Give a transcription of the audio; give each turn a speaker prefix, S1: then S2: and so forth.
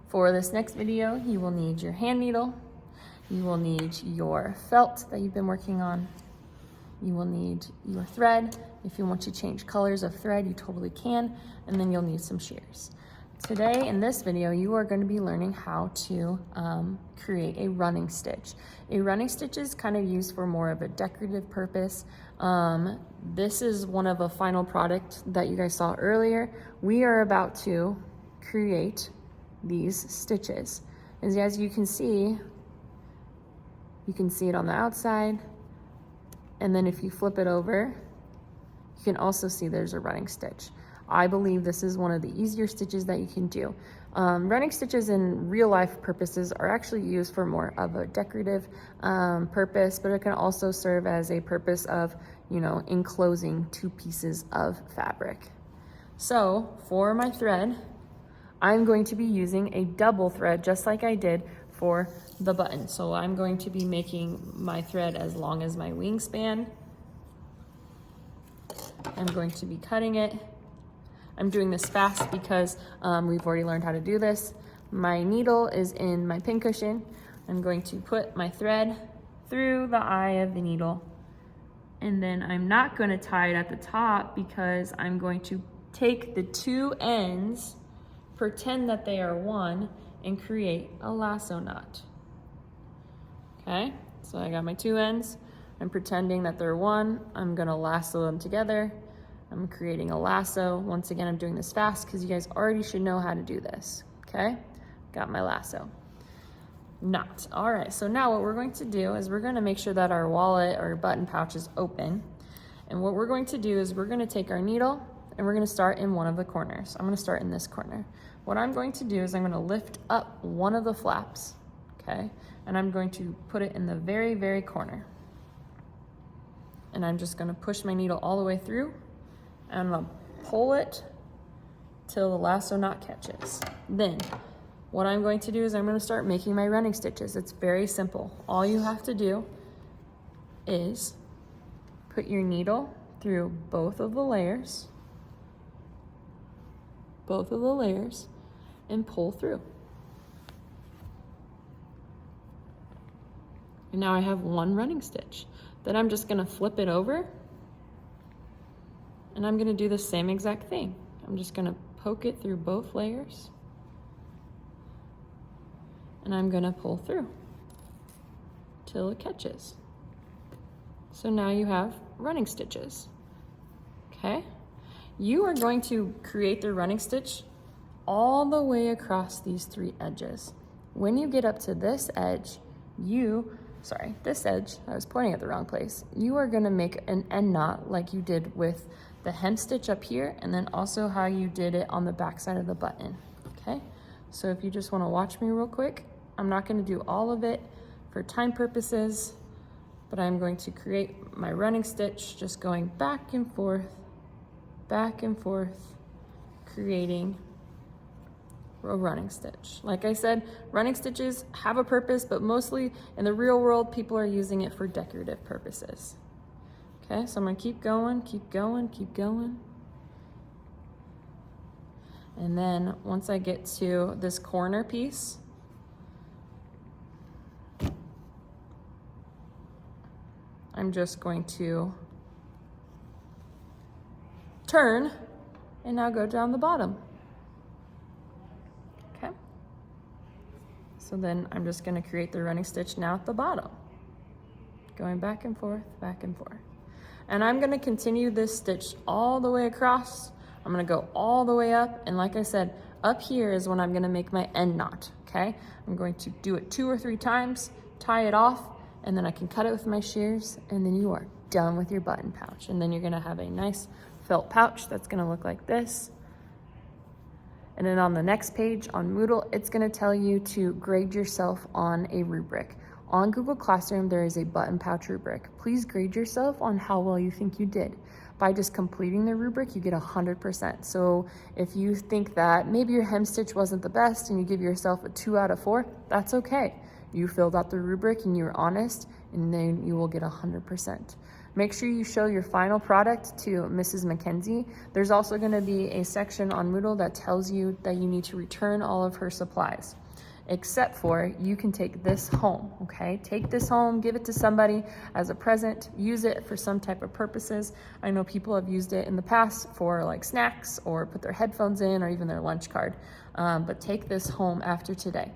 S1: For this next video, you will need your hand needle, you will need your felt that you've been working on, you will need your thread. If you want to change colors of thread, you totally can, and then you'll need some shears. Today in this video, you are going to be learning how to create a running stitch. A running stitch is kind of used for more of a decorative purpose. This is one of a final product that you guys saw earlier. We are about to create these stitches. As you can see it on the outside, and then if you flip it over, you can also see there's a running stitch. I believe this is one of the easier stitches that you can do. Running stitches in real life purposes are actually used for more of a decorative purpose, but it can also serve as a purpose of, enclosing two pieces of fabric. So for my thread, I'm going to be using a double thread, just like I did for the button. So I'm going to be making my thread as long as my wingspan. I'm going to be cutting it. I'm doing this fast because we've already learned how to do this. My needle is in my pincushion. I'm going to put my thread through the eye of the needle, and then I'm not going to tie it at the top because I'm going to take the two ends, pretend that they are one, and create a lasso knot. Okay, so I got my two ends. I'm pretending that they're one. I'm gonna lasso them together. I'm creating a lasso. Once again, I'm doing this fast because you guys already should know how to do this. Okay, got my lasso knot. All right, so now what we're going to do is we're gonna make sure that our wallet or button pouch is open. And what we're going to do is we're gonna take our needle and we're gonna start in one of the corners. I'm gonna start in this corner. What I'm going to do is I'm gonna lift up one of the flaps, okay? And I'm going to put it in the very, very corner. And I'm just gonna push my needle all the way through, and I'm gonna pull it till the lasso knot catches. Then, what I'm going to do is I'm gonna start making my running stitches. It's very simple. All you have to do is put your needle through both of the layers, and pull through. And now I have one running stitch. Then I'm just gonna flip it over, and I'm gonna do the same exact thing. I'm just gonna poke it through both layers, and I'm gonna pull through till it catches. So now you have running stitches, okay? You are going to create the running stitch all the way across these three edges. When you get up to this edge, this edge, I was pointing at the wrong place. You are gonna make an end knot like you did with the hem stitch up here, and then also how you did it on the back side of the button, okay? So if you just wanna watch me real quick, I'm not gonna do all of it for time purposes, but I'm going to create my running stitch, just going back and forth, creating a running stitch. Like I said, running stitches have a purpose, but mostly in the real world, people are using it for decorative purposes. Okay, so I'm gonna keep going. And then once I get to this corner piece, I'm just going to turn and now go down the bottom. Okay. So then I'm just gonna create the running stitch now at the bottom. Going back and forth. And I'm gonna continue this stitch all the way across. I'm gonna go all the way up. And like I said, up here is when I'm gonna make my end knot, okay? I'm going to do it 2 or 3 times, tie it off, and then I can cut it with my shears, and then you are done with your button pouch. And then you're gonna have a nice felt pouch that's gonna look like this. And then on the next page on Moodle, it's gonna tell you to grade yourself on a rubric. On Google Classroom, there is a button pouch rubric. Please grade yourself on how well you think you did. By just completing the rubric, you get 100%. So if you think that maybe your hem stitch wasn't the best and you give yourself a 2 out of 4, that's okay. You filled out the rubric and you were honest, and then you will get 100%. Make sure you show your final product to Mrs. McKenzie. There's also going to be a section on Moodle that tells you that you need to return all of her supplies, except for you can take this home, okay? Take this home, give it to somebody as a present, use it for some type of purposes. I know people have used it in the past for like snacks or put their headphones in or even their lunch card, but take this home after today.